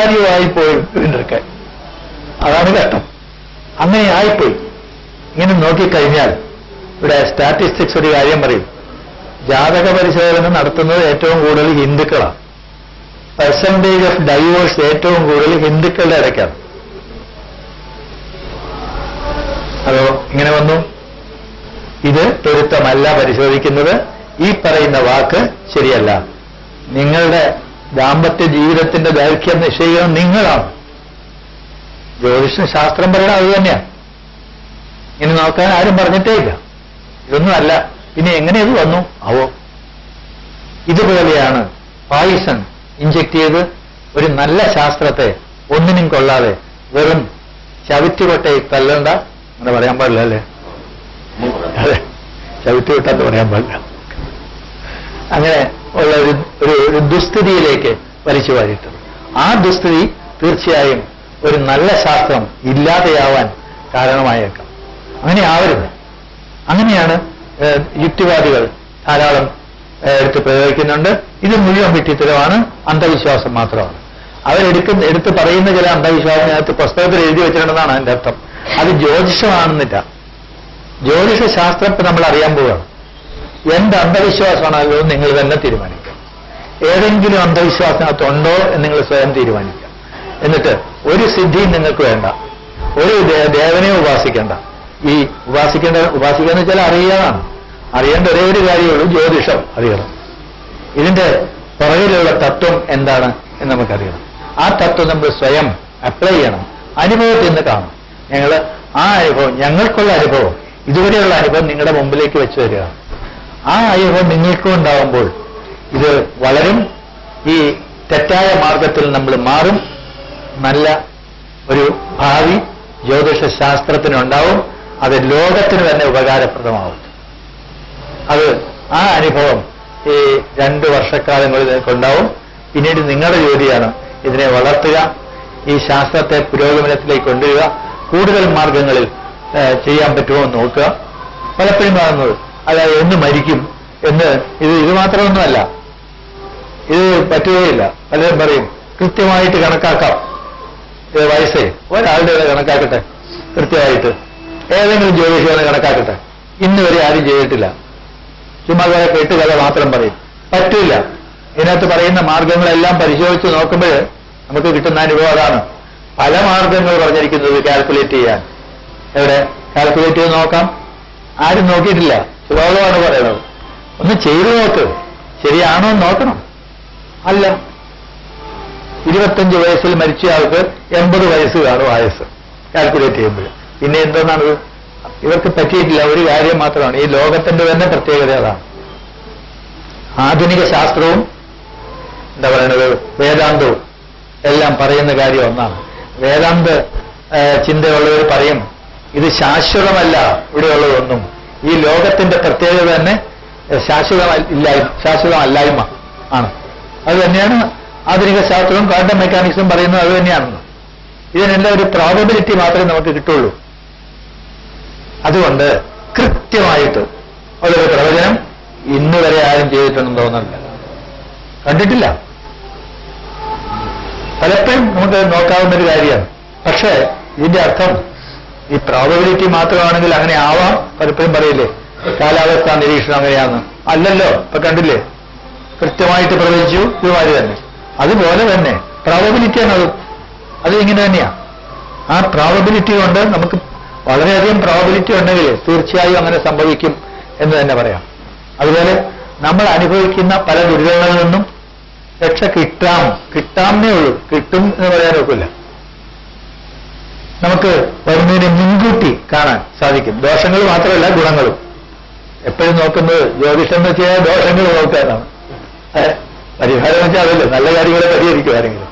കാര്യമായി പോയിട്ടൊക്കെ അതാണ് ഘട്ടം. അങ്ങനെ ആയിപ്പോയി. ഇങ്ങനെ നോക്കിക്കഴിഞ്ഞാൽ ഇവിടെ സ്റ്റാറ്റിസ്റ്റിക്സ് ഒരു കാര്യം പറയും. ജാതക പരിശോധന നടത്തുന്നത് ഏറ്റവും കൂടുതൽ ഹിന്ദുക്കളാണ്. പെർസെന്റേജ് ഓഫ് ഡൈവോഴ്സ് ഏറ്റവും കൂടുതൽ ഹിന്ദുക്കളുടെ ഇടയ്ക്കാണ്. അതോ ഇങ്ങനെ വന്നു? ഇത് പൊരുത്തമല്ല പരിശോധിക്കുന്നത്. ഈ പറയുന്ന വാക്ക് ശരിയല്ല. നിങ്ങളുടെ ദാമ്പത്യ ജീവിതത്തിന്റെ ദൈർഘ്യം നിശ്ചയിക്കുന്നത് നിങ്ങളാണ്. ജ്യോതിഷ ശാസ്ത്രം പറയുന്നത് അത് തന്നെയാണ്. ഇനി നോക്കാൻ ആരും പറഞ്ഞിട്ടേ ഇല്ല. ഇതൊന്നുമല്ല. പിന്നെ എങ്ങനെ ഇത് വന്നു ആവോ? ഇതുപോലെയാണ് പായിസൺ ഇഞ്ചക്ട് ചെയ്ത് ഒരു നല്ല ശാസ്ത്രത്തെ ഒന്നിനും കൊള്ളാതെ വെറും ചവിറ്റുകൊട്ടയിൽ തല്ലണ്ട. അങ്ങനെ പറയാൻ പാടില്ല അല്ലേ? അതെ, ചവിറ്റുകൊട്ടെന്ന് പറയാൻ പാടില്ല. അങ്ങനെ ഉള്ള ഒരു ദുസ്ഥിതിയിലേക്ക് വലിച്ചു വാരിട്ടത്. ആ ദുസ്ഥിതി തീർച്ചയായും ഒരു നല്ല ശാസ്ത്രം ഇല്ലാതെയാവാൻ കാരണമായേക്കാം. അങ്ങനെ ആവരുത്. അങ്ങനെയാണ് യുക്തിവാദികൾ ധാരാളം എടുത്ത് പ്രയോഗിക്കുന്നുണ്ട്. ഇത് മുഴുവൻ വിട്ടിത്തരമാണ്, അന്ധവിശ്വാസം മാത്രമാണ്. എടുത്ത് പറയുന്ന ചില അന്ധവിശ്വാസത്തിനകത്ത് പുസ്തകത്തിൽ എഴുതി വെച്ചിട്ടുണ്ടെന്നാണ് അതിന്റെ അർത്ഥം. അത് ജ്യോതിഷമാണെന്നില്ല. ജ്യോതിഷ ശാസ്ത്രം ഇപ്പൊ നമ്മൾ അറിയാൻ പോവുകയാണ്. എന്ത് അന്ധവിശ്വാസമാണല്ലോ നിങ്ങൾ തന്നെ തീരുമാനിക്കുക. ഏതെങ്കിലും അന്ധവിശ്വാസത്തിനകത്തുണ്ടോ എന്ന് നിങ്ങൾ സ്വയം തീരുമാനിക്കുക. എന്നിട്ട് ഒരു സിദ്ധിയും നിങ്ങൾക്ക് വേണ്ട, ഒരു ദേവനെ ഉപാസിക്കേണ്ട. ഈ ഉപാസിക്കാന്ന് വെച്ചാൽ അറിയാനാണ്. അറിയേണ്ട ഒരേ ഒരു കാര്യമുള്ളൂ, ജ്യോതിഷം അറിയണം. ഇതിന്റെ പുറകിലുള്ള തത്വം എന്താണ് എന്ന് നമുക്കറിയണം. ആ തത്വം നമ്മൾ സ്വയം അപ്ലൈ ചെയ്യണം. അനുഭവത്തിൽ നിന്ന് കാണും. ആ അനുഭവം, ഞങ്ങൾക്കുള്ള അനുഭവം, ഇതുവരെയുള്ള അനുഭവം നിങ്ങളുടെ മുമ്പിലേക്ക് വെച്ച് വരിക. ആ അനുഭവം നിങ്ങൾക്കും ഉണ്ടാവുമ്പോൾ ഇത് വളരും. ഈ തെറ്റായ മാർഗത്തിൽ നമ്മൾ മാറും. നല്ല ഒരു ഭാവി ജ്യോതിഷ ശാസ്ത്രത്തിനുണ്ടാവും. അത് ലോകത്തിന് തന്നെ ഉപകാരപ്രദമാവും. ആ അനുഭവം ഈ 2 വർഷക്കാലങ്ങളിലേക്കുണ്ടാവും. പിന്നീട് നിങ്ങളുടെ ജോലിയാണ് ഇതിനെ വളർത്തുക, ഈ ശാസ്ത്രത്തെ പുരോഗമനത്തിലേക്ക് കൊണ്ടുവരിക. കൂടുതൽ മാർഗങ്ങളിൽ ചെയ്യാൻ പറ്റുമോ എന്ന് നോക്കുക. പലപ്പോഴും കാണുന്നത് അതായത് ഒന്ന് മരിക്കും എന്ന് ഇത് മാത്രമൊന്നുമല്ല. ഇത് പറ്റുകയില്ല. പലരും പറയും കൃത്യമായിട്ട് കണക്കാക്കാം. വയസ്സേ ഒരാളുടെ കണക്കാക്കട്ടെ, കൃത്യമായിട്ട് ഏതെങ്കിലും ജ്യോതിഷം കണക്കാക്കട്ടെ. ഇന്ന് വരെ ആരും ചെയ്തിട്ടില്ല. ചുമ്മാ കുറെ കെട്ടുകഥ മാത്രം പറയും. പറ്റില്ല. ഇതിനകത്ത് പറയുന്ന മാർഗങ്ങളെല്ലാം പരിശോധിച്ച് നോക്കുമ്പോൾ നമുക്ക് കിട്ടുന്ന അനുഭവം അതാണ്. പല മാർഗങ്ങൾ പറഞ്ഞിരിക്കുന്നത് കാൽക്കുലേറ്റ് ചെയ്യാൻ. എവിടെ കാൽക്കുലേറ്റ് ചെയ്ത് നോക്കാം? ആരും നോക്കിയിട്ടില്ല. ശ്ലോകമാണ് പറയുന്നത്. ഒന്ന് ചെയ്തു നോക്ക്, ശരിയാണോ എന്ന് നോക്കണം. അല്ല, 25 വയസ്സിൽ മരിച്ച ആൾക്ക് 80 വയസ്സ് കാണും ആയുസ് കാൽക്കുലേറ്റ് ചെയ്യുമ്പോൾ. പിന്നെ എന്തെന്നാണ് ഇവർക്ക് പറ്റിയിട്ടില്ല. ഒരു കാര്യം മാത്രമാണ്, ഈ ലോകത്തിന്റെ തന്നെ പ്രത്യേകത അതാണ്. ആധുനിക ശാസ്ത്രവും എന്താ പറയുന്നത്, വേദാന്തവും എല്ലാം പറയുന്ന കാര്യം ഒന്നാണ്. വേദാന്ത ചിന്തയുള്ളവർ പറയും ഇത് ശാശ്വതമല്ല, ഇവിടെയുള്ളതൊന്നും. ഈ ലോകത്തിന്റെ പ്രത്യേകത തന്നെ ശാശ്വതമല്ലായ്മ ആണ്. അത് തന്നെയാണ് ആധുനിക ശാസ്ത്രവും ക്വാണ്ടം മെക്കാനിക്സും പറയുന്നത്. അത് തന്നെയാണെന്ന്. ഇതിനെല്ലാം ഒരു പ്രോബബിലിറ്റി മാത്രമേ നമുക്ക് കിട്ടുള്ളൂ. അതുകൊണ്ട് കൃത്യമായിട്ട് ഉള്ളൊരു പ്രവചനം ഇന്ന് വരെ ആരും ചെയ്തിട്ടുണ്ടെന്ന് തോന്നുന്നില്ല, കണ്ടിട്ടില്ല. പലപ്പോഴും നമുക്ക് നോക്കാവുന്ന ഒരു കാര്യമാണ്. പക്ഷേ ഇതിന്റെ അർത്ഥം ഈ പ്രോബബിലിറ്റി മാത്രമാണെങ്കിൽ അങ്ങനെ ആവാം. പലപ്പോഴും പറയില്ലേ കാലാവസ്ഥാ നിരീക്ഷണം അങ്ങനെയാന്ന്. അല്ലല്ലോ, ഇപ്പൊ കണ്ടില്ലേ, കൃത്യമായിട്ട് പ്രവചിച്ചു ഇതുമാതിരി തന്നെ. അതുപോലെ തന്നെ പ്രോബബിലിറ്റിയാണ് അത് ഇങ്ങനെ തന്നെയാ. ആ പ്രോബബിലിറ്റി കൊണ്ട് നമുക്ക് വളരെയധികം പ്രോബബിലിറ്റി ഉണ്ടെങ്കിൽ തീർച്ചയായും അങ്ങനെ സംഭവിക്കും എന്ന് തന്നെ പറയാം. അതുപോലെ നമ്മൾ അനുഭവിക്കുന്ന പല ദുരിതങ്ങളിൽ നിന്നും രക്ഷ കിട്ടാമെന്നേ ഉള്ളൂ. കിട്ടും എന്ന് പറയാൻ ഒക്കില്ല. നമുക്ക് വരുന്നതിനെ മുൻകൂട്ടി കാണാൻ സാധിക്കും. ദോഷങ്ങൾ മാത്രമല്ല, ഗുണങ്ങളും. എപ്പോഴും നോക്കുന്നത് ജ്യോതിഷം എന്ന് വെച്ചാൽ ദോഷങ്ങൾ നോക്കാനാണ്. പരിഹാരം വെച്ചാൽ അതല്ലോ, നല്ല കാര്യങ്ങളെ പരിഹരിക്കും ആരെങ്കിലും.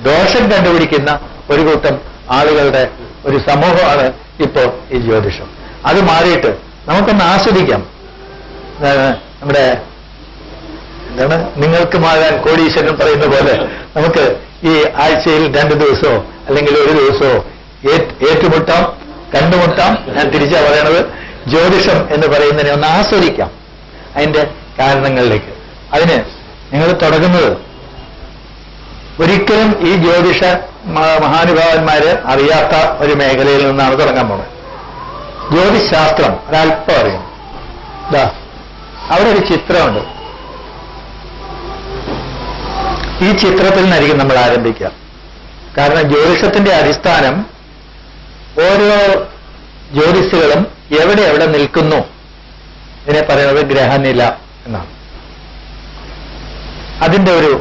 ദോഷം കണ്ടുപിടിക്കുന്ന ഒരു കൂട്ടം ആളുകളുടെ ഒരു സമൂഹമാണ് ഇപ്പോ ഈ ജ്യോതിഷം. അത് മാറിയിട്ട് നമുക്കൊന്ന് ആസ്വദിക്കാം. നമ്മുടെ എന്താണ്, നിങ്ങൾക്ക് മാറാൻ കോടീശ്വരൻ പറയുന്ന പോലെ നമുക്ക് ഈ ആഴ്ചയിൽ 2 ദിവസമോ അല്ലെങ്കിൽ 1 ദിവസമോ ഏറ്റുമുട്ടാം, കണ്ടുമുട്ടാം. ഞാൻ തിരിച്ചാ പറയണത്. ജ്യോതിഷം എന്ന് പറയുന്നതിനെ ഒന്ന് ആസ്വദിക്കാം, അതിന്റെ കാരണങ്ങളിലേക്ക്. അതിന് നിങ്ങൾ തുടങ്ങുന്നത് ഒരിക്കലും ഈ ജ്യോതിഷ മഹാനുഭാവന്മാര് അറിയാത്ത ഒരു മേഖലയിൽ നിന്നാണ് തുടങ്ങാൻ പോകുന്നത്. ജ്യോതിഷ് ശാസ്ത്രം ഒരല്പം അറിയും. ഇതാ അവിടെ ഒരു ചിത്രമുണ്ട്. ഈ ചിത്രത്തിൽ നിന്നായിരിക്കും നമ്മൾ ആരംഭിക്കുക. കാരണം ജ്യോതിഷത്തിന്റെ അടിസ്ഥാനം ഓരോ ജ്യോതിഷുകളും എവിടെ എവിടെ നിൽക്കുന്നു ഇതിനെ പറയുന്നത് ഗ്രഹനില എന്നാണ്. അതിന്റെ ഒരു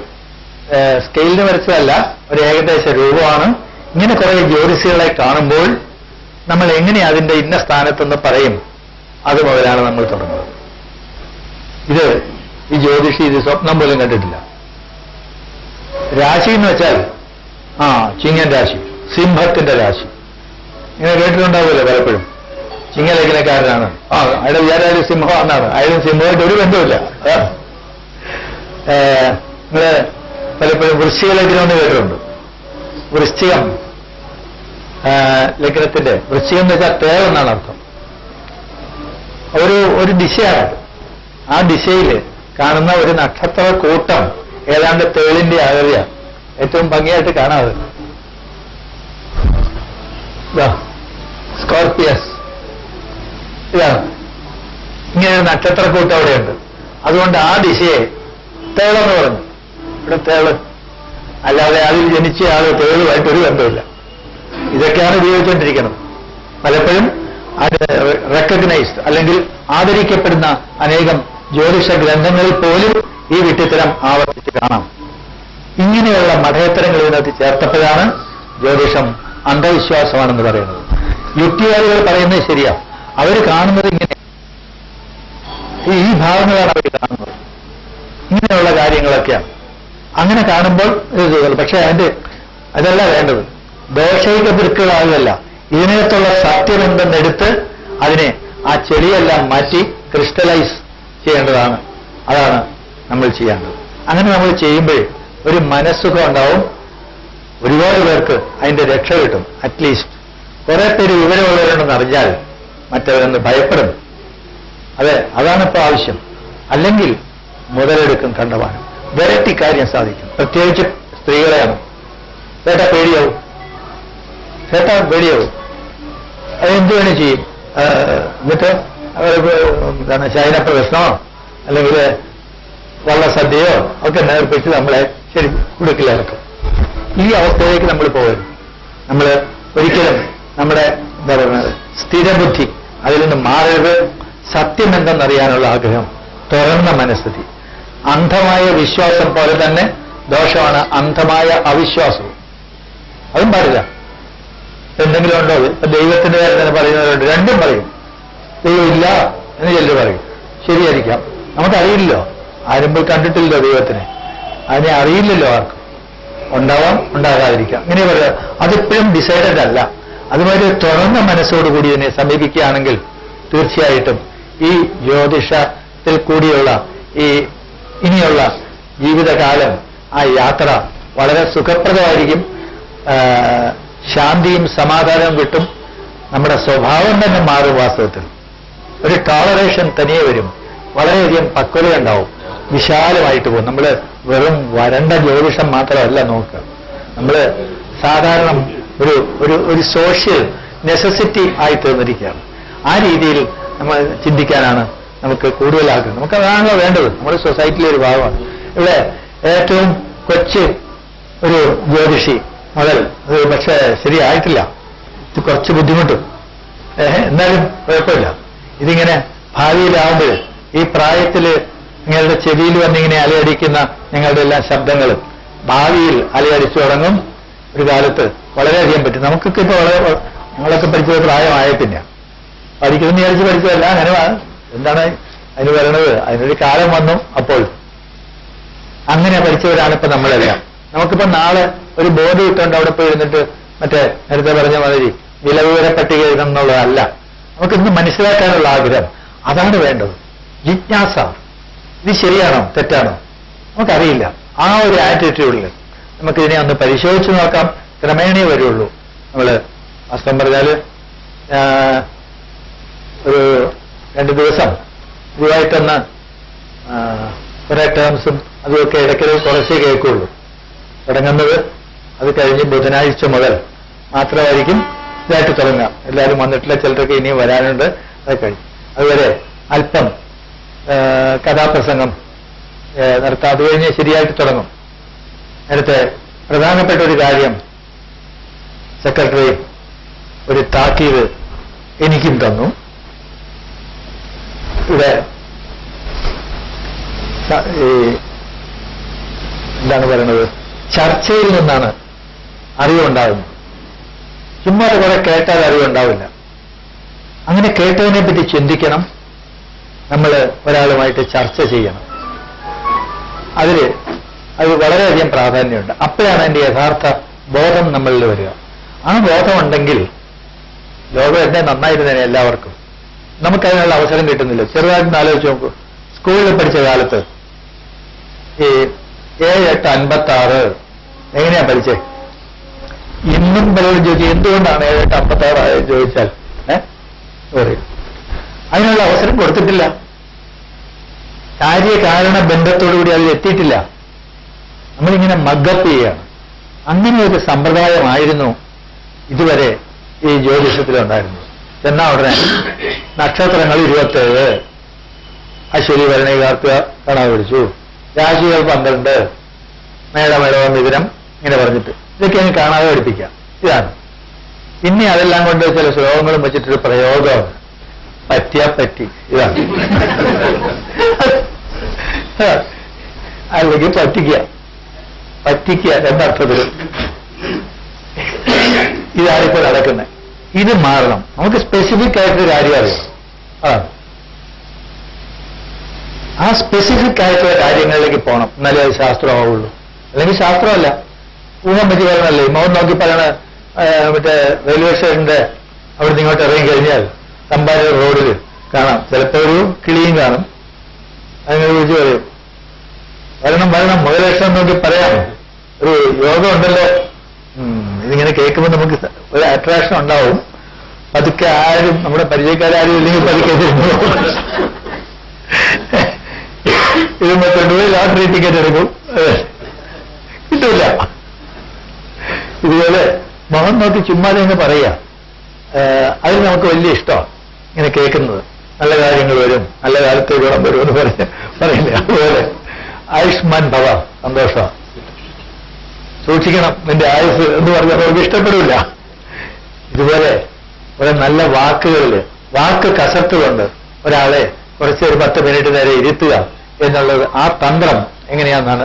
സ്കെയിലിന് വരച്ചതല്ല, ഒരു ഏകദേശ രൂപമാണ്. ഇങ്ങനെ കുറെ ജ്യോതിഷുകളെ കാണുമ്പോൾ നമ്മൾ എങ്ങനെ അതിന്റെ ഇന്ന സ്ഥാനത്തെന്ന് പറയും, അത് മുതലാണ് നമ്മൾ തുടങ്ങുന്നത്. ഇത് ഈ ജ്യോതിഷി ഇത് സ്വപ്നം പോലും കണ്ടിട്ടില്ല. രാശി എന്ന് വെച്ചാൽ ചിങ്ങൻ രാശി, സിംഹത്തിന്റെ രാശി. ഇങ്ങനെ കേട്ടിട്ടുണ്ടാവുമല്ലോ പലപ്പോഴും. ചിങ്ങലഗ്നക്കാരനാണ്, അയാളുടെ വിചാരം സിംഹമാണെന്നാണ്. അയാളും സിംഹമായിട്ട് ഒരു ബന്ധമില്ല. നിങ്ങള് പലപ്പോഴും വൃശ്ചിക ലഗ്നം എന്ന് കേട്ടിട്ടുണ്ട്. വൃശ്ചികം ലഗ്നത്തിന്റെ, വൃശ്ചികം എന്ന് വെച്ചാൽ തേൾ എന്നാണ് അർത്ഥം. ഒരു ദിശയാണ്. ആ ദിശയിൽ കാണുന്ന ഒരു നക്ഷത്ര കൂട്ടം ഏതാണ്ട് തേളിന്റെ ആകൃതിയ, ഏറ്റവും ഭംഗിയായിട്ട് കാണാതെ. സ്കോർപ്പിയസ് ഇതാണ്. ഇങ്ങനെ ഒരു നക്ഷത്രക്കൂട്ടം അവിടെയുണ്ട്. അതുകൊണ്ട് ആ ദിശയെ തേളെന്ന് പറഞ്ഞു. ഇവിടെ തേള്, അല്ലാതെ അതിൽ ജനിച്ച ആള് തേളുമായിട്ട് ഒരു ബന്ധമില്ല. ഇതൊക്കെയാണ് ഉപയോഗിച്ചുകൊണ്ടിരിക്കുന്നത്. പലപ്പോഴും അത് റെക്കഗ്നൈസ്ഡ് അല്ലെങ്കിൽ ആദരിക്കപ്പെടുന്ന അനേകം ജ്യോതിഷ ഗ്രന്ഥങ്ങളിൽ പോലും ഈ വിട്ടിത്തരം ആവർത്തിച്ച് കാണാം. ഇങ്ങനെയുള്ള മഠയത്തരങ്ങൾ ഇതിനകത്ത് ചേർത്തപ്പോഴാണ് ജ്യോതിഷം അന്ധവിശ്വാസമാണെന്ന് പറയുന്നത്. യുക്തിവാദികൾ പറയുന്നത് ശരിയാ. അവർ കാണുന്നത് ഇങ്ങനെ, ഈ ഭാവങ്ങളാണ് അവർ കാണുന്നത്. ഇങ്ങനെയുള്ള കാര്യങ്ങളൊക്കെയാണ്. അങ്ങനെ കാണുമ്പോൾ പക്ഷെ അതല്ല വേണ്ടത്. ദോഷൈക ദൃക്കുകളാകുകയല്ല, ഇതിനകത്തുള്ള സത്യം എന്തെന്നെടുത്ത് അതിനെ ആ ചെളിയെല്ലാം മാറ്റി ക്രിസ്റ്റലൈസ് ചെയ്യേണ്ടതാണ്. അതാണ് നമ്മൾ ചെയ്യേണ്ടത്. അങ്ങനെ നമ്മൾ ചെയ്യുമ്പോൾ ഒരു മനസ്സുഖം ഉണ്ടാവും. ഒരുപാട് പേർക്ക് അതിന്റെ രക്ഷ കിട്ടും. അറ്റ്ലീസ്റ്റ് കുറെ പേര് വിവരമുള്ളവരുണ്ടെന്ന് അറിഞ്ഞാൽ മറ്റവരെന്ന് ഭയപ്പെടും. അതാണ് ഇപ്പോൾ ആവശ്യം. അല്ലെങ്കിൽ മുതലെടുക്കും കണ്ടവാനും വിരട്ടി കാര്യം സാധിക്കും. പ്രത്യേകിച്ച് സ്ത്രീകളെയാണ്. ചേട്ടാ പേടിയാവും, ചേട്ടാ പേടിയാവും. അതെന്ത് വേണേ ചെയ്യും. എന്നിട്ട് എന്താണ് ശയന പ്രദർശനമോ അല്ലെങ്കിൽ വള്ളസദ്യയോ ഒക്കെ നേർപ്പിച്ച് നമ്മളെ ശരി കുടുക്കിലിറക്കും. ഈ അവസ്ഥയിലേക്ക് നമ്മൾ പോകരുത്. നമ്മൾ ഒരിക്കലും നമ്മുടെ എന്താ പറയുന്നത് സ്ഥിരബുദ്ധി അതിൽ നിന്ന് മാറരുത്. സത്യം എന്തെന്നറിയാനുള്ള ആഗ്രഹം, തുറന്ന മനസ്ഥിതി. അന്ധമായ വിശ്വാസം പോലെ തന്നെ ദോഷമാണ് അന്ധമായ അവിശ്വാസവും. അതും പാടില്ല. എന്തെങ്കിലും ഉണ്ടോ? ദൈവത്തിന്റെ കാര്യം തന്നെ പറയുന്നവരുണ്ട്. രണ്ടും പറയും. ദൈവമില്ല എന്ന് ചിലർ പറയും. ശരിയായിരിക്കാം. നമുക്കറിയില്ലല്ലോ, ആരും പോയി കണ്ടിട്ടില്ലല്ലോ ദൈവത്തിനെ. അതിനെ അറിയില്ലല്ലോ ആർക്കും. ഉണ്ടാവാം, ഉണ്ടാകാതിരിക്കാം. ഇങ്ങനെ പറയാം. അതിപ്പോഴും ഡിസൈഡഡ് അല്ല. അതുമാതിരി തുറന്ന മനസ്സോടുകൂടി ഇതിനെ സമീപിക്കുകയാണെങ്കിൽ തീർച്ചയായിട്ടും ഈ ജ്യോതിഷത്തിൽ കൂടിയുള്ള ഈ ഇനിയുള്ള ജീവിതകാലം, ആ യാത്ര വളരെ സുഖപ്രദമായിരിക്കും. ശാന്തിയും സമാധാനവും കിട്ടും. നമ്മുടെ സ്വഭാവം തന്നെ മാറും. വാസ്തവത്തിൽ ഒരു ടോളറേഷൻ തനിയെ വരും. വളരെയധികം പക്വതയുണ്ടാവും. വിശാലമായിട്ട് പോകും. നമ്മൾ വെറും വരണ്ട ജ്യോതിഷം മാത്രമല്ല നോക്കുക. നമ്മൾ സാധാരണ ഒരു സോഷ്യൽ നെസസിറ്റി ആയി തീർന്നിരിക്കുകയാണ്. ആ രീതിയിൽ നമ്മൾ ചിന്തിക്കാനാണ് നമുക്ക് കൂടുതൽ ആഗ്രഹം. നമുക്ക് അതാണല്ലോ വേണ്ടത്. നമ്മുടെ സൊസൈറ്റിയിലെ ഒരു ഭാഗമാണ്. ഇവിടെ ഏറ്റവും കൊച്ചു ഒരു ജ്യോതിഷി മകൾ, അത് പക്ഷേ ശരിയായിട്ടില്ല. ഇത് കുറച്ച് ബുദ്ധിമുട്ടും. എന്നാലും കുഴപ്പമില്ല. ഇതിങ്ങനെ ഭാവിയിലാവുമ്പോൾ ഈ പ്രായത്തിൽ നിങ്ങളുടെ ചെവിയിൽ വന്നിങ്ങനെ അലയടിക്കുന്ന ഞങ്ങളുടെ എല്ലാ ശബ്ദങ്ങളും ഭാവിയിൽ അലയടിച്ചു തുടങ്ങും. ഒരു കാലത്ത് വളരെയധികം പറ്റും. നമുക്കൊക്കെ ഇപ്പോൾ ഞങ്ങളൊക്കെ പഠിച്ചത് പ്രായമായിട്ടില്ല. പഠിക്കുമെന്ന് വിചാരിച്ച് പഠിച്ചതല്ല. അങ്ങനെ എന്താണ് അതിന് പറയണത്? അതിനൊരു കാലം വന്നു. അപ്പോൾ അങ്ങനെ പഠിച്ചവരാണ് ഇപ്പൊ നമ്മളെല്ലാം. നമുക്കിപ്പോ നാളെ ഒരു ബോർഡ് ഇട്ടുകൊണ്ട് അവിടെ പോയി ഇരുന്നിട്ട് മറ്റേ നേരത്തെ പറഞ്ഞ മാതിരി വിലവിവര പട്ടിക എഴുതണം എന്നുള്ളതല്ല. നമുക്കിന്ന് മനസ്സിലാക്കാനുള്ള ആഗ്രഹം, അതാണ് വേണ്ടത്. ജിജ്ഞാസ. ഇത് ശരിയാണോ തെറ്റാണോ നമുക്കറിയില്ല. ആ ഒരു ആറ്റിറ്റ്യൂഡിൽ നമുക്കിതിനെ ഒന്ന് പരിശോധിച്ച് നോക്കാം. ക്രമേണേ വരുള്ളൂ. നമ്മള് വാസ്തവം പറഞ്ഞാല് ഒരു 2 ദിവസം ഇതുമായിട്ടൊന്ന് കുറെ ടേംസും അതുമൊക്കെ ഇടയ്ക്കിടെ കുറച്ചേ കേൾക്കുള്ളൂ. തുടങ്ങുന്നത്. അത് കഴിഞ്ഞ് ബുധനാഴ്ച മുതൽ മാത്രമായിരിക്കും ഇതായിട്ട് തുടങ്ങുക. എല്ലാവരും വന്നിട്ടില്ല, ചിലരൊക്കെ ഇനിയും വരാനുണ്ട്. അത് കഴിഞ്ഞ് അതുവരെ അല്പം കഥാപ്രസംഗം നടത്താം. അത് കഴിഞ്ഞ് ശരിയായിട്ട് തുടങ്ങും. നേരത്തെ പ്രധാനപ്പെട്ട ഒരു കാര്യം സെക്രട്ടറി ഒരു താക്കീത് എനിക്കും തന്നു. ഇവിടെ എന്താണ് പറയുന്നത്, ചർച്ചയിൽ നിന്നാണ് അറിവുണ്ടാകുന്നത്. ചുമ്മാ കുറെ കേട്ടാൽ അറിവുണ്ടാവില്ല. അങ്ങനെ കേട്ടതിനെ പറ്റി ചിന്തിക്കണം. നമ്മൾ ഒരാളുമായിട്ട് ചർച്ച ചെയ്യണം. അത് വളരെയധികം പ്രാധാന്യമുണ്ട്. അപ്പോഴാണ് അതിന്റെ യഥാർത്ഥ ബോധം നമ്മളിൽ വരിക. ആ ബോധമുണ്ടെങ്കിൽ ലോകം എന്നെ നന്നായിരുന്നേനെ എല്ലാവർക്കും. നമുക്കതിനുള്ള അവസരം കിട്ടുന്നില്ല. ചെറുതായിട്ട് ആലോചിച്ച് നോക്കൂ. സ്കൂളിൽ പഠിച്ച കാലത്ത് ഈ 7-8-56 എങ്ങനെയാ പഠിച്ചേ? ഇന്നും പലരും ചോദിച്ചു എന്തുകൊണ്ടാണ് 7-8-56 ആയത് ചോദിച്ചാൽ പറയും. അതിനുള്ള അവസരം കൊടുത്തിട്ടില്ല. കാര്യകാരണ ബന്ധത്തോടുകൂടി അതിൽ എത്തിയിട്ടില്ല. നമ്മളിങ്ങനെ മഗ്ഗപ്പ് ചെയ്യുകയാണ്. അങ്ങനെ ഒരു സമ്പ്രദായമായിരുന്നു ഇതുവരെ ഈ ജ്യോതിഷത്തിലുണ്ടായിരുന്നത്. എന്നാ ഉടനെ നക്ഷത്രങ്ങൾ 27, അശ്വതി ഭരണി കാർത്തിക കണ പിടിച്ചു, രാശികൾ 12, മേടമേടവം മിഥുനം, ഇങ്ങനെ പറഞ്ഞിട്ട് ഇതൊക്കെ അങ്ങ് കാണാതെ പഠിപ്പിക്കാം. ഇതാണ്. പിന്നെ അതെല്ലാം കൊണ്ട് ചില ശ്ലോകങ്ങളും വെച്ചിട്ടൊരു പ്രയോഗമാണ്, പറ്റിയാ പറ്റി. ഇതാണ്. അല്ലെങ്കിൽ പറ്റിക്കുക രണ്ടർത്ഥത്തിൽ. ഇതാണിപ്പോൾ നടക്കുന്നത്. ഇത് മാറണം. നമുക്ക് സ്പെസിഫിക് ആയിട്ടൊരു കാര്യം അറിയാം. അതാണ്. ആ സ്പെസിഫിക് ആയിട്ടുള്ള കാര്യങ്ങളിലേക്ക് പോകണം. എന്നാലേ അത് ശാസ്ത്രമാവുള്ളൂ. അല്ലെങ്കിൽ ശാസ്ത്രമല്ല, ഊഹം പറ്റി പറയണല്ലേ. മോഹൻ നോക്കി പറയണ മറ്റേ റെയിൽവേ സ്റ്റേഷന്റെ അവിടെ നിന്ന് ഇങ്ങോട്ട് ഇറങ്ങി കഴിഞ്ഞാൽ തമ്പാനൂർ റോഡിൽ കാണാം ചിലപ്പോൾ ഒരു കിളിയും കാണും. അതിങ്ങനെ വിളിച്ച് പറയും, വരണം മുതലക്ഷണം നോക്കി പറയാം, ഒരു യോഗം ഉണ്ടല്ലോ. ഇതിങ്ങനെ കേൾക്കുമ്പോൾ നമുക്ക് ഒരു അട്രാക്ഷൻ ഉണ്ടാവും. പതുക്കെ ആരും നമ്മുടെ പരിചയക്കാരും ഇല്ലെങ്കിൽ പതുക്കെ ഇത് കൊണ്ടുപോയി ലോട്ടറി ടിക്കറ്റ് എടുക്കും, കിട്ടില്ല. ഇതുപോലെ മുഖം നോക്കി ചുമ്മാതെ എന്ന് പറയാ. അതിൽ നമുക്ക് വലിയ ഇഷ്ടമാണ് ഇങ്ങനെ കേൾക്കുന്നത്. നല്ല കാര്യങ്ങൾ വരും, നല്ല കാലത്ത് ഗുണം വരും എന്ന് പറയില്ല. അതുപോലെ ആയുഷ്മാൻ ഭവ, സന്തോഷമാണ്, സൂക്ഷിക്കണം നിന്റെ ആയുസ് എന്ന് പറഞ്ഞാൽ നമുക്ക് ഇഷ്ടപ്പെടില്ല. ഇതുപോലെ കുറെ നല്ല വാക്കുകളിൽ വാക്ക് കസർത്തുകൊണ്ട് ഒരാളെ കുറച്ച് ഒരു 10 മിനിറ്റ് നേരെ ഇരുത്തുക എന്നുള്ളത്, ആ തന്ത്രം എങ്ങനെയാണെന്നാണ്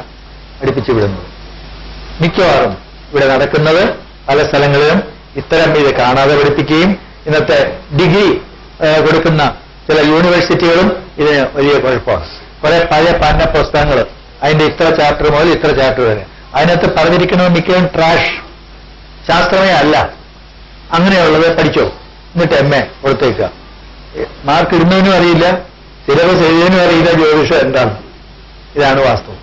പഠിപ്പിച്ചു വിടുന്നത്. മിക്കവാറും ഇവിടെ നടക്കുന്നത് പല സ്ഥലങ്ങളിലും ഇത്തരം ഇത് കാണാതെ പഠിപ്പിക്കുകയും ഇന്നത്തെ ഡിഗ്രി കൊടുക്കുന്ന ചില യൂണിവേഴ്സിറ്റികളും ഇതിന് വലിയ കുഴപ്പമാണ്. കുറെ പഴയ പഠന പുസ്തകങ്ങൾ, അതിന്റെ ഇത്ര ചാപ്റ്റർ മുതൽ ഇത്ര ചാപ്റ്റർ വരെ, അതിനകത്ത് പറഞ്ഞിരിക്കുന്നത് മിക്കവും ട്രാഷ്, ശാസ്ത്രമേ അല്ല. അങ്ങനെയുള്ളത് പഠിച്ചോ, എന്നിട്ട് MA കൊടുത്തേക്കുക. മാർക്ക് ഇടുന്നതിനും അറിയില്ല, സിലബസ് എഴുതിയതിനും അറിയില്ല ജ്യോതിഷം എന്താണ്. ഇതാണ് വാസ്തവം.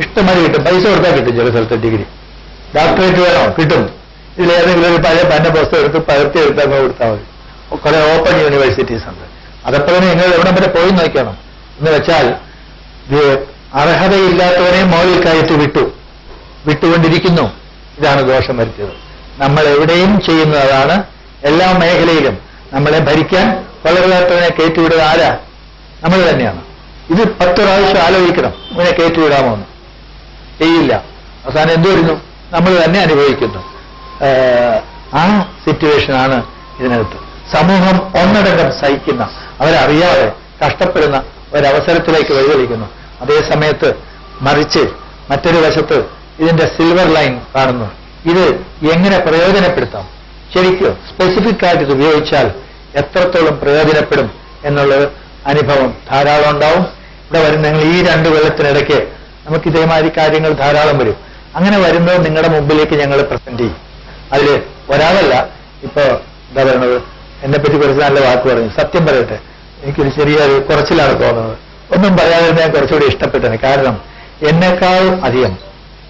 ഇഷ്ടംമാതിരി കിട്ടും, പൈസ കൊടുത്താൽ കിട്ടും. ചില സ്ഥലത്ത് ഡിഗ്രി, ഡോക്ടറേറ്റ് വേണോ കിട്ടും. ഇതിലേതെങ്കിലും ഒരു പഴയ പഠന പുസ്തകം എടുത്ത് പകർത്തി എടുത്താൽ കൊടുത്താൽ മതി. കുറെ ഓപ്പൺ യൂണിവേഴ്സിറ്റീസ് ഉണ്ട്. അതപ്പോഴേ നിങ്ങൾ എവിടം വരെ പോയി നോക്കണം. എന്ന് വെച്ചാൽ അർഹതയില്ലാത്തവരെ മോളിൽ കയറ്റി വിട്ടുകൊണ്ടിരിക്കുന്നു. ഇതാണ് ദോഷം വരുത്തിയത്. നമ്മൾ എവിടെയും ചെയ്യുന്നത് അതാണ്. എല്ലാ മേഖലയിലും നമ്മളെ ഭരിക്കാൻ കൊള്ളരുതാത്തവനെ കയറ്റിവിടുക ആരാ? നമ്മൾ തന്നെയാണ്. ഇത് 10 പ്രാവശ്യം ആലോചിക്കണം, ഇവനെ കയറ്റിവിടാമോ എന്ന്. ചെയ്യില്ല. അവസാനം എന്തു വരുന്നു? നമ്മൾ തന്നെ അനുഭവിക്കുന്നു. ആ സിറ്റുവേഷനാണ് ഇതിനകത്ത്. സമൂഹം ഒന്നടങ്കം സഹിക്കുന്ന, അവരറിയാതെ കഷ്ടപ്പെടുന്ന ഒരവസരത്തിലേക്ക് വഴിതെളിക്കുന്നു. അതേ സമയത്ത് മറിച്ച് മറ്റൊരു വശത്ത് ഇതിന്റെ സിൽവർ ലൈൻ കാണുന്നു. ഇത് എങ്ങനെ പ്രയോജനപ്പെടുത്താം, ശരിക്കും സ്പെസിഫിക് ആയിട്ട് ഇത് ഉപയോഗിച്ചാൽ എത്രത്തോളം പ്രയോജനപ്പെടും എന്നുള്ളത് അനുഭവം ധാരാളം ഉണ്ടാവും. ഇവിടെ വരുന്ന നിങ്ങൾ ഈ 2 കൊല്ലത്തിനിടയ്ക്ക് നമുക്ക് ഇതേമാതിരി കാര്യങ്ങൾ ധാരാളം വരും. അങ്ങനെ വരുന്നത് നിങ്ങളുടെ മുമ്പിലേക്ക് ഞങ്ങൾ പ്രസന്റ് ചെയ്യും. അതിൽ ഒരാളല്ല. ഇപ്പോ എന്താ പറയുന്നത്, എന്നെപ്പറ്റി കുറച്ച് നല്ല വാക്ക് പറഞ്ഞു. സത്യം പറയട്ടെ, എനിക്കൊരു ചെറിയൊരു കുറച്ചിലാണ് തോന്നുന്നത്. ഒന്നും പറയാതെ ഞാൻ കുറച്ചുകൂടി ഇഷ്ടപ്പെട്ടത്. കാരണം എന്നെക്കാൾ അധികം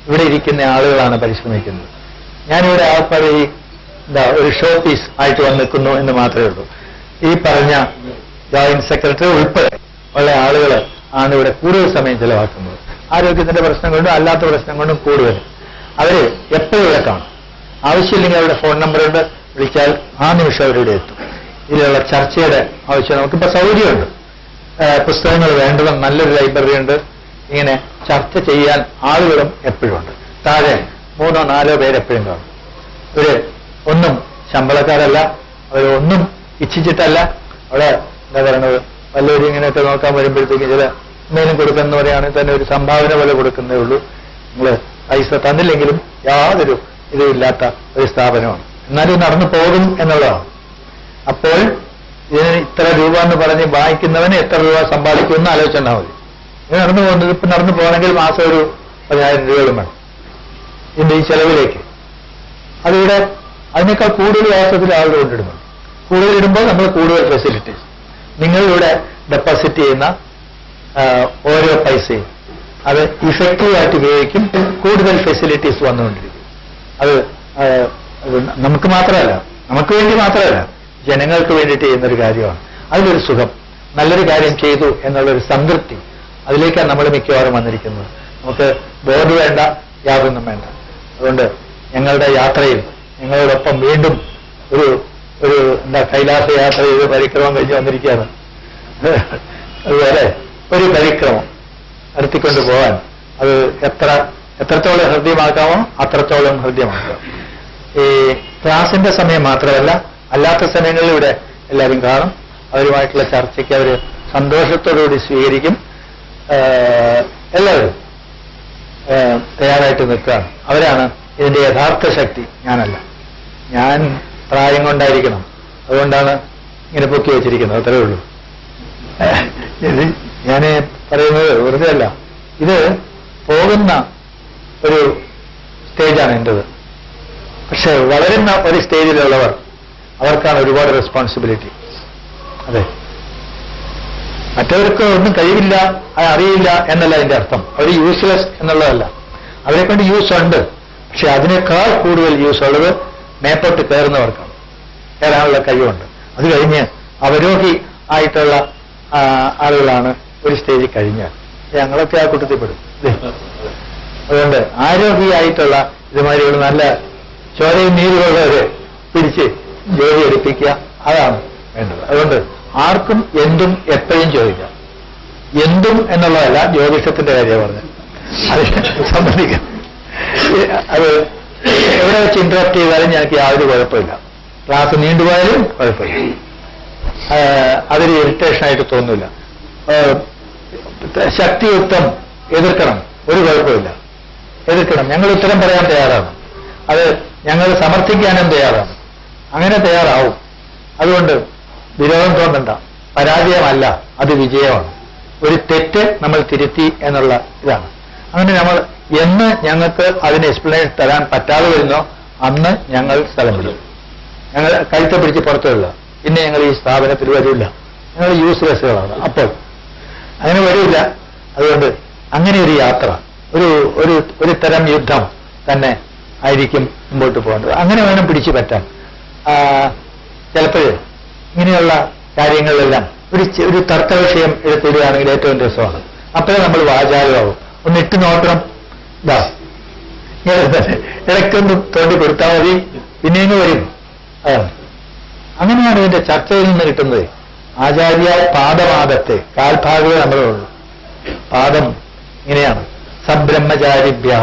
ഇവിടെ ഇരിക്കുന്ന ആളുകളാണ് പരിശ്രമിക്കുന്നത്. ഞാനിവിടെ ആൾക്കാരെ ഒരു ഷോ പീസ് ആയിട്ട് വന്ന് നിൽക്കുന്നു എന്ന് മാത്രമേ ഉള്ളൂ. ഈ പറഞ്ഞ ജോയിന്റ് സെക്രട്ടറി ഉൾപ്പെടെ ഉള്ള ആളുകൾ ആണ് ഇവിടെ കൂടുതൽ സമയം ചെലവാക്കുന്നത്. ആരോഗ്യത്തിന്റെ പ്രശ്നം കൊണ്ടും അല്ലാത്ത പ്രശ്നം കൊണ്ടും കൂടുതൽ. അവര് എപ്പോഴും ഇവിടെ കാണും. ആവശ്യമില്ലെങ്കിൽ അവരുടെ ഫോൺ നമ്പറുണ്ട്, വിളിച്ചാൽ ആ നിമിഷം അവരിവിടെ എത്തും. ഇതിലുള്ള ചർച്ചയുടെ ആവശ്യം നമുക്കിപ്പോൾ സൗകര്യമുണ്ട്. പുസ്തകങ്ങൾ വേണ്ടതും നല്ലൊരു ലൈബ്രറി ഉണ്ട്. ഇങ്ങനെ ചർച്ച ചെയ്യാൻ ആളുകളും എപ്പോഴും ഉണ്ട്. താഴെ 3 or 4 പേര് എപ്പോഴും കാണും. ഇവര് ഒന്നും ശമ്പളക്കാരല്ല, അവരൊന്നും ഇച്ഛിച്ചിട്ടല്ല. അവിടെ എന്താ പറയണത്, വല്ലവരും ഇങ്ങനെയൊക്കെ നോക്കാൻ വരുമ്പോഴത്തേക്ക് ചില എന്തെങ്കിലും കൊടുക്കുന്ന പറയുകയാണെങ്കിൽ തന്നെ ഒരു സംഭാവന പോലെ കൊടുക്കുന്നേ ഉള്ളൂ. നിങ്ങൾ പൈസ തന്നില്ലെങ്കിലും യാതൊരു ഇതുമില്ലാത്ത ഒരു സ്ഥാപനമാണ്. എന്നാലും നടന്നു പോകും എന്നുള്ളതാണ്. അപ്പോൾ ഇതിന് ഇത്ര രൂപ എന്ന് പറഞ്ഞ് വാങ്ങിക്കുന്നവന് എത്ര രൂപ സമ്പാദിക്കുമെന്ന് ആലോചിച്ചാൽ മതി. ഇത് നടന്നു പോകുന്നത് ഇപ്പം നടന്നു പോകണമെങ്കിൽ മാസം ഒരു 10,000 രൂപകളും വേണം ഇതിന്റെ ഈ ചെലവിലേക്ക്. അതിവിടെ അതിനേക്കാൾ കൂടുതൽ ആവശ്യത്തിൽ ആളുകൾ കൊണ്ടിടുന്നു. കൂടുതൽ ഇടുമ്പോൾ നമ്മൾ കൂടുതൽ ഫെസിലിറ്റീസ്, നിങ്ങളിവിടെ ഡെപ്പോസിറ്റ് ചെയ്യുന്ന ഓരോ പൈസയും അത് ഇഫക്റ്റീവായിട്ട് ഉപയോഗിക്കും. കൂടുതൽ ഫെസിലിറ്റീസ് വന്നുകൊണ്ടിരിക്കും. അത് നമുക്ക് മാത്രമല്ല, നമുക്ക് വേണ്ടി മാത്രമല്ല, ജനങ്ങൾക്ക് വേണ്ടിയിട്ട് ചെയ്യുന്നൊരു കാര്യമാണ്. അതിലൊരു സുഖം, നല്ലൊരു കാര്യം ചെയ്തു എന്നുള്ളൊരു സംതൃപ്തി, അതിലേക്കാണ് നമ്മൾ മിക്കവാറും വന്നിരിക്കുന്നത്. നമുക്ക് ബോർഡ് വേണ്ട, യാതൊന്നും വേണ്ട. അതുകൊണ്ട് ഞങ്ങളുടെ യാത്രയിൽ ഞങ്ങളോടൊപ്പം വീണ്ടും ഒരു എന്താ കൈലാസ യാത്ര ചെയ്ത് പരിക്രമം കഴിഞ്ഞ് വന്നിരിക്കുകയാണ്. അതുപോലെ ഒരു പരിക്രമം നടത്തിക്കൊണ്ട് പോകാൻ അത് എത്രത്തോളം ഹൃദ്യമാക്കാമോ അത്രത്തോളം ഹൃദ്യമാക്കുക. ഈ ക്ലാസിന്റെ സമയം മാത്രമല്ല, അല്ലാത്ത സമയങ്ങളിൽ ഇവിടെ എല്ലാവരും കാണും. അവരുമായിട്ടുള്ള ചർച്ചയ്ക്ക് അവർ സന്തോഷത്തോടുകൂടി സ്വീകരിക്കും. എല്ലാവരും തയ്യാറായിട്ട് നിൽക്കുകയാണ്. അവരാണ് ഇതിന്റെ യഥാർത്ഥ ശക്തി, ഞാനല്ല. ഞാൻ പ്രായം കൊണ്ടായിരിക്കണം, അതുകൊണ്ടാണ് ഇങ്ങനെ പൊക്കി വെച്ചിരിക്കുന്നത്, അത്രേ ഉള്ളൂ. ഞാൻ പറയുന്നത് വെറുതെ അല്ല. ഇത് പോകുന്ന ഒരു സ്റ്റേജാണ് എൻ്റെത്. പക്ഷെ വളരുന്ന ഒരു സ്റ്റേജിലുള്ളവർ, അവർക്കാണ് ഒരുപാട് റെസ്പോൺസിബിലിറ്റി. അതെ, മറ്റവർക്ക് ഒന്നും കഴിവില്ല, അറിയില്ല എന്നല്ല അതിന്റെ അർത്ഥം. അവർ യൂസ്ലെസ് എന്നുള്ളതല്ല. അവരെ കൊണ്ട് യൂസ് ഉണ്ട്. പക്ഷെ അതിനേക്കാൾ കൂടുതൽ യൂസ് ഉള്ളത് മേപ്പോട്ട് കയറുന്നവർക്കാണ്. കയറാനുള്ള കഴിവുണ്ട്. അത് കഴിഞ്ഞ് അവരോഹി ആയിട്ടുള്ള ആളുകളാണ് ഒരു സ്റ്റേജിൽ കഴിഞ്ഞാൽ. ഞങ്ങളൊക്കെ ആ കൂട്ടത്തിൽപ്പെടും. അതുകൊണ്ട് ആരോഗ്യമായിട്ടുള്ള ഇതുമാതിരിയുള്ള നല്ല ചോരയും നീരുള്ളവരെ പിടിച്ച് ജോലി എടുപ്പിക്കുക, അതാണ് വേണ്ടത്. അതുകൊണ്ട് ആർക്കും എന്തും എപ്പോഴും ചോദിക്കാം. എന്തും എന്നുള്ളതല്ല, ജ്യോതിഷത്തിന്റെ കാര്യം പറഞ്ഞത് അതിനെ സംബന്ധിക്കാം. അത് എവിടെ വെച്ച് ഇന്ററപ്റ്റ് ചെയ്താലും ഞങ്ങൾക്ക് യാതൊരു കുഴപ്പമില്ല. ക്ലാസ് നീണ്ടുപോയാലും കുഴപ്പമില്ല. അതൊരു ഇറിറ്റേഷനായിട്ട് തോന്നില്ല. ശക്തിയുക്തം എതിർക്കണം, ഒരു കുഴപ്പമില്ല. എതിർക്കണം, ഞങ്ങൾ ഉത്തരം പറയാൻ തയ്യാറാണ്. അത് ഞങ്ങൾ സമർത്ഥിക്കാനും തയ്യാറാണ്. അങ്ങനെ തയ്യാറാവും. അതുകൊണ്ട് വിരോധം തോന്നണ്ട. പരാജയമല്ല, അത് വിജയമാണ്. ഒരു തെറ്റ് നമ്മൾ തിരുത്തി എന്നുള്ള ഇതാണ്. അങ്ങനെ നമ്മൾ എന്ന് ഞങ്ങൾക്ക് അതിന് എക്സ്പ്ലനേഷൻ തരാൻ പറ്റാതെ വരുന്നോ അന്ന് ഞങ്ങൾ സ്ഥലം വിടും. ഞങ്ങൾ കഴുത്തെ പിടിച്ച് പുറത്തുള്ള പിന്നെ ഞങ്ങൾ ഈ സ്ഥാപനത്തിൽ വരില്ല. ഞങ്ങൾ യൂസ്ലെസ്സുകളാണ്. അപ്പോൾ അങ്ങനെ വരില്ല. അതുകൊണ്ട് അങ്ങനെ ഒരു യാത്ര, ഒരു തരം യുദ്ധം തന്നെ ആയിരിക്കും മുമ്പോട്ട് പോകേണ്ടത്. അങ്ങനെ വേണം പിടിച്ചു പറ്റാൻ. ചിലപ്പോൾ ഇങ്ങനെയുള്ള കാര്യങ്ങളിലെല്ലാം ഒരു തർക്ക വിഷയം എടുത്തിടുകയാണെങ്കിൽ ഏറ്റവും രസമാണ്. അപ്പോഴേ നമ്മൾ വാചാലമാവും. ഒന്ന് ഇട്ട് നോക്കണം, ഇതാ ഇടയ്ക്കൊന്ന് തോണ്ടി കൊടുത്താൽ മതി, പിന്നെയും വരും. അതാണ്. അങ്ങനെയാണ് ഇതിന്റെ ചർച്ചയിൽ നിന്ന് കിട്ടുന്നത്. ആചാര്യ പാദമാദത്തെ കാൽഭാഗമേ നമ്മളുള്ളൂ. പാദം ഇങ്ങനെയാണ്. സബ്രഹ്മചാരിഭ്യ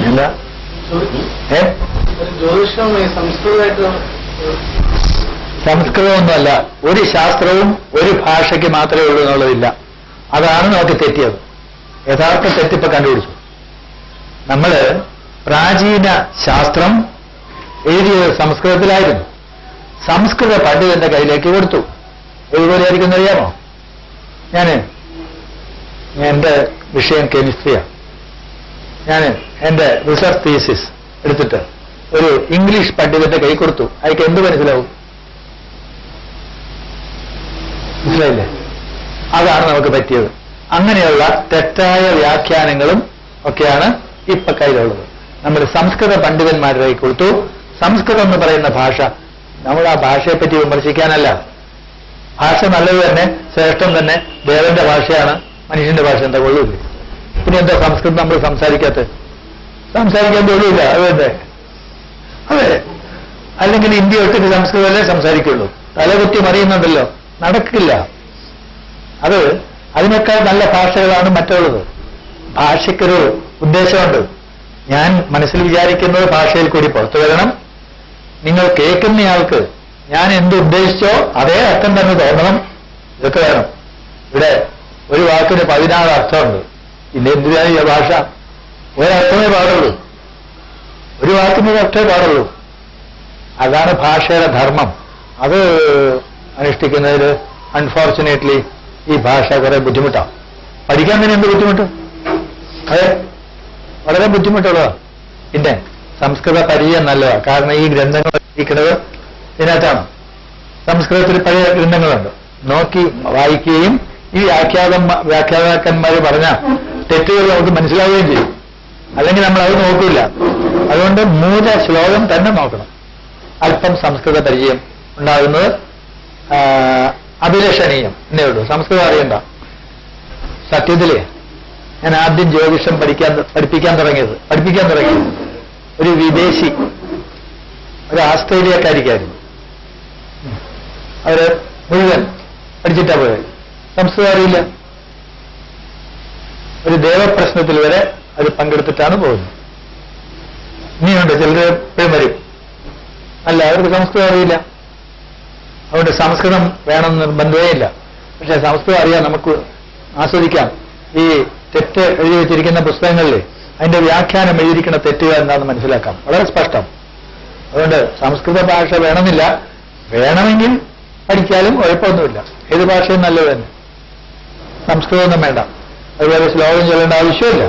എന്താ സംസ്കൃതമൊന്നുമല്ല. ഒരു ശാസ്ത്രവും ഒരു ഭാഷയ്ക്ക് മാത്രമേ ഉള്ളൂ എന്നുള്ളതില്ല. അതാണ് നമുക്ക് തെറ്റിയത്. യഥാർത്ഥ തെറ്റിപ്പോ കണ്ടുപിടിച്ചു. നമ്മള് പ്രാചീന ശാസ്ത്രം എഴുതിയത് സംസ്കൃതത്തിലായിരുന്നു. സംസ്കൃത പണ്ഡിതന്റെ കയ്യിലേക്ക് കൊടുത്തു. ഇതുപോലെ ആയിരിക്കും അറിയാമോ? എന്റെ വിഷയം കെമിസ്ട്രിയാണ്. എന്റെ റിസർച്ച് തീസിസ് എടുത്തിട്ട് ഒരു ഇംഗ്ലീഷ് പണ്ഡിതന്റെ കൈ കൊടുത്തു. അയാൾക്ക് എന്ത് മനസ്സിലാവും? മനസ്സിലായില്ലേ? അതാണ് നമുക്ക് പറ്റിയത്. അങ്ങനെയുള്ള തെറ്റായ വ്യാഖ്യാനങ്ങളും ഒക്കെയാണ് ഇപ്പൊ കയ്യിലുള്ളത്. നമ്മൾ സംസ്കൃത പണ്ഡിതന്മാരുടെ കൈ കൊടുത്തു. സംസ്കൃതം എന്ന് പറയുന്ന ഭാഷ, നമ്മൾ ആ ഭാഷയെപ്പറ്റി വിമർശിക്കാനല്ല. ഭാഷ നല്ലത് തന്നെ, ശ്രേഷ്ഠം തന്നെ. ദേവന്റെ ഭാഷയാണ്, മനുഷ്യന്റെ ഭാഷ എന്താ കൊള്ളൂല്ലേ? പിന്നെ എന്താ സംസ്കൃതം നമ്മൾ സംസാരിക്കാത്തത്? സംസാരിക്കാൻ പോലുമില്ല. അതുതന്നെ. അതെ. അല്ലെങ്കിൽ ഇന്ത്യ ഒട്ടിട്ട് സംസ്കൃതമല്ലേ സംസാരിക്കുള്ളൂ. തലകുത്തി മറിയുന്നുണ്ടല്ലോ, നടക്കില്ല. അതിനേക്കാൾ നല്ല ഭാഷകളാണ് മറ്റുള്ളത്. ഭാഷയ്ക്കൊരു ഉദ്ദേശമുണ്ട്. ഞാൻ മനസ്സിൽ വിചാരിക്കുന്നത് ഭാഷയിൽ കൂടി പുറത്തു വരണം. നിങ്ങൾ കേൾക്കുന്നയാൾക്ക് ഞാൻ എന്ത് ഉദ്ദേശിച്ചോ അതേ അർത്ഥം തന്നെ തോന്നണം. ഇതൊക്കെ വേണം. ഇവിടെ ഒരു വാക്കിന് 16 അർത്ഥമുണ്ട്. പിന്നെ എന്തിനാണ് ഈ ഭാഷ? ഒരർത്ഥമേ പാടുള്ളൂ. ഒരു വാക്കിന് ഒരു അർത്ഥമേ പാടുള്ളൂ. അതാണ് ഭാഷയുടെ ധർമ്മം. അത് അനുഷ്ഠിക്കുന്നതിൽ അൺഫോർച്ചുനേറ്റ്ലി ഈ ഭാഷ കുറെ ബുദ്ധിമുട്ടാണ്. പഠിക്കാൻ തന്നെ എന്ത് ബുദ്ധിമുട്ട്? അതെ, വളരെ ബുദ്ധിമുട്ടുള്ളതാണ്. പിന്നെ സംസ്കൃത പരിചയം നല്ലതാണ്. കാരണം ഈ ഗ്രന്ഥങ്ങൾ ഇരിക്കുന്നത് ഇതിനകത്താണ്. സംസ്കൃതത്തിൽ പഴയ ഗ്രന്ഥങ്ങളുണ്ട്. നോക്കി വായിക്കുകയും ഈ വ്യാഖ്യാതാക്കന്മാർ പറഞ്ഞ തെറ്റുകൾ നമുക്ക് മനസ്സിലാവുകയും ചെയ്യും. അല്ലെങ്കിൽ നമ്മൾ അത് നോക്കില്ല. അതുകൊണ്ട് മൂല ശ്ലോകം തന്നെ നോക്കണം. അല്പം സംസ്കൃത പരിചയം ഉണ്ടാകുന്നത് അഭിലഷണീയം എന്നേ ഉള്ളൂ. സംസ്കൃതം അറിയണ്ട. സത്യത്തില് ഞാൻ ആദ്യം ജ്യോതിഷം പഠിപ്പിക്കാൻ തുടങ്ങിയത് ഒരു വിദേശി, ഒരു ആസ്ട്രേലിയക്കാരിക്കായിരുന്നു. അവര് മുഴുവൻ പഠിച്ചിട്ടാ പോയത്. സംസ്കൃതം അറിയില്ല. ഒരു ദേവപ്രശ്നത്തിൽ വരെ അത് പങ്കെടുത്തിട്ടാണ് പോകുന്നത്. ഇനിയുണ്ട് ചിലർ എപ്പോഴും വരും. അല്ല, അവർക്ക് സംസ്കൃതം അറിയില്ല. അതുകൊണ്ട് സംസ്കൃതം വേണമെന്ന് നിർബന്ധമേ ഇല്ല. പക്ഷെ സംസ്കൃതം അറിയാൻ നമുക്ക് ആസ്വദിക്കാം. ഈ തെറ്റ് എഴുതി വെച്ചിരിക്കുന്ന പുസ്തകങ്ങളിൽ അതിന്റെ വ്യാഖ്യാനം എഴുതിയിരിക്കുന്ന തെറ്റുകൾ എന്താണെന്ന് മനസ്സിലാക്കാം. വളരെ സ്പഷ്ടം. അതുകൊണ്ട് സംസ്കൃത ഭാഷ വേണമെന്നില്ല. വേണമെങ്കിൽ പഠിച്ചാലും കുഴപ്പമൊന്നുമില്ല. ഏത് ഭാഷയും നല്ലത് തന്നെ. സംസ്കൃതമൊന്നും വേണ്ട. അതുപോലെ ശ്ലോകം ചൊല്ലേണ്ട ആവശ്യമില്ല.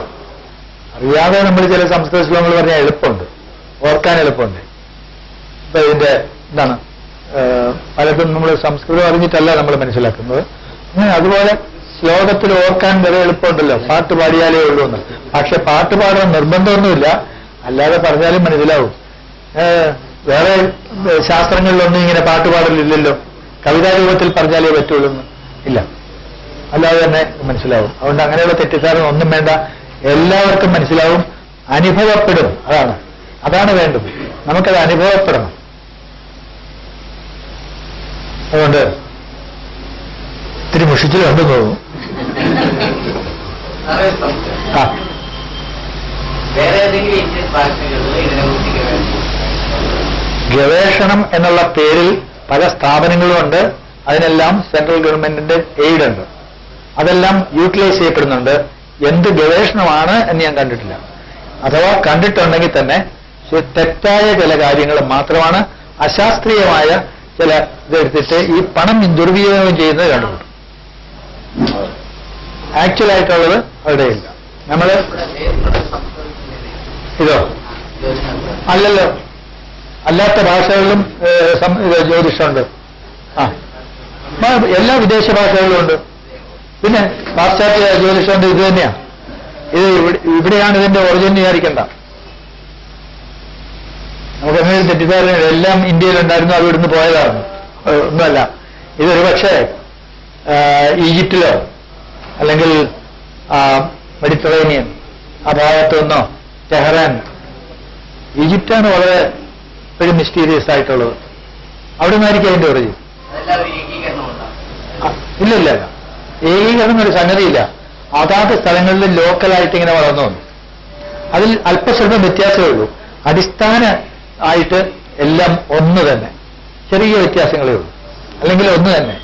അറിയാതെ നമ്മൾ ചില സംസ്കൃത ശ്ലോകങ്ങൾ പറഞ്ഞാൽ എളുപ്പമുണ്ട്, ഓർക്കാൻ എളുപ്പമുണ്ട്. ഇപ്പൊ ഇതിന്റെ എന്താണ് പലതും നമ്മൾ സംസ്കൃതം അറിഞ്ഞിട്ടല്ല നമ്മൾ മനസ്സിലാക്കുന്നത്. അതുപോലെ ശ്ലോകത്തിൽ ഓർക്കാൻ വരെ എളുപ്പമുണ്ടല്ലോ, പാട്ട് പാടിയാലേ ഉള്ളൂ എന്ന്. പക്ഷെ പാട്ട് പാടാൻ നിർബന്ധമൊന്നുമില്ല. അല്ലാതെ പറഞ്ഞാലും മനസ്സിലാവും. വേറെ ശാസ്ത്രങ്ങളിലൊന്നും ഇങ്ങനെ പാട്ട് പാടലില്ലല്ലോ. കവിതാ രൂപത്തിൽ പറഞ്ഞാലേ പറ്റുള്ളൂ ഇല്ല. അല്ലാതെ തന്നെ മനസ്സിലാവും. അതുകൊണ്ട് അങ്ങനെയുള്ള തെറ്റിദ്ധാരണ ഒന്നും വേണ്ട. എല്ലാവർക്കും മനസ്സിലാവും, അനുഭവപ്പെടും. അതാണ് വേണ്ടത്. നമുക്കത് അനുഭവപ്പെടണം. അതുകൊണ്ട് ഇത്തിരി മുഷിച്ചിലുണ്ടെന്ന് തോന്നുന്നു. ഗവേഷണം എന്നുള്ള പേരിൽ പല സ്ഥാപനങ്ങളുമുണ്ട്. അതിനെല്ലാം സെൻട്രൽ ഗവൺമെന്റിന്റെ എയ്ഡ് ഉണ്ട്. അതെല്ലാം യൂട്ടിലൈസ് ചെയ്യപ്പെടുന്നുണ്ട്. എന്ത് ഗവേഷണമാണ് എന്ന് ഞാൻ കണ്ടിട്ടില്ല. അഥവാ കണ്ടിട്ടുണ്ടെങ്കിൽ തന്നെ തെറ്റായ ചില കാര്യങ്ങൾ മാത്രമാണ്, അശാസ്ത്രീയമായ ചില ഇതെടുത്തിട്ട് ഈ പണം ദുർവിനിയോഗം ചെയ്യുന്നത് കണ്ടുപിടിക്കും. ആക്ച്വലായിട്ടുള്ളത് അവിടെയില്ല. നമ്മള് ഇതോ അല്ലല്ലോ, അല്ലാത്ത ഭാഷകളിലും ജ്യോതിഷമുണ്ട്. എല്ലാ വിദേശ ഭാഷകളിലും ഉണ്ട്. പിന്നെ പാശ്ചാത്യ ജ്യോതിഷമുണ്ട്. ഇത് തന്നെയാ. ഇത് ഇവിടെയാണ് ഇതിന്റെ ഒറിജിൻ വിചാരിക്കണ്ട. നമുക്ക് അങ്ങനെ തെറ്റിദ്ധാരണ എല്ലാം ഇന്ത്യയിലുണ്ടായിരുന്നു, അത് ഇവിടുന്ന് പോയതാണ്. ഒന്നുമല്ല. ഇതൊരു പക്ഷേ ഈജിപ്തിലോ അല്ലെങ്കിൽ മെഡിറ്ററേനിയൻ ആ ഭാഗത്തു നിന്നോ, ടെഹ്റാൻ, ഈജിപ്റ്റാണ് വളരെ ഒരു മിസ്റ്റീരിയസ് ആയിട്ടുള്ളത്. അവിടെ നിന്നായിരിക്കും അതിന്റെ ഒറിജിൻ. ഇല്ലില്ല, ഏകീകരണം ഒരു സംഗതിയില്ല. അതാത് സ്ഥലങ്ങളിൽ ലോക്കലായിട്ട് ഇങ്ങനെ വളർന്നു വന്നു. അതിൽ അല്പസ്വല്പം വ്യത്യാസമേ ഉള്ളൂ. അടിസ്ഥാന ആയിട്ട് എല്ലാം ഒന്ന് തന്നെ, ചെറിയ വ്യത്യാസങ്ങളേ ഉള്ളൂ. അല്ലെങ്കിൽ ഒന്ന് തന്നെ.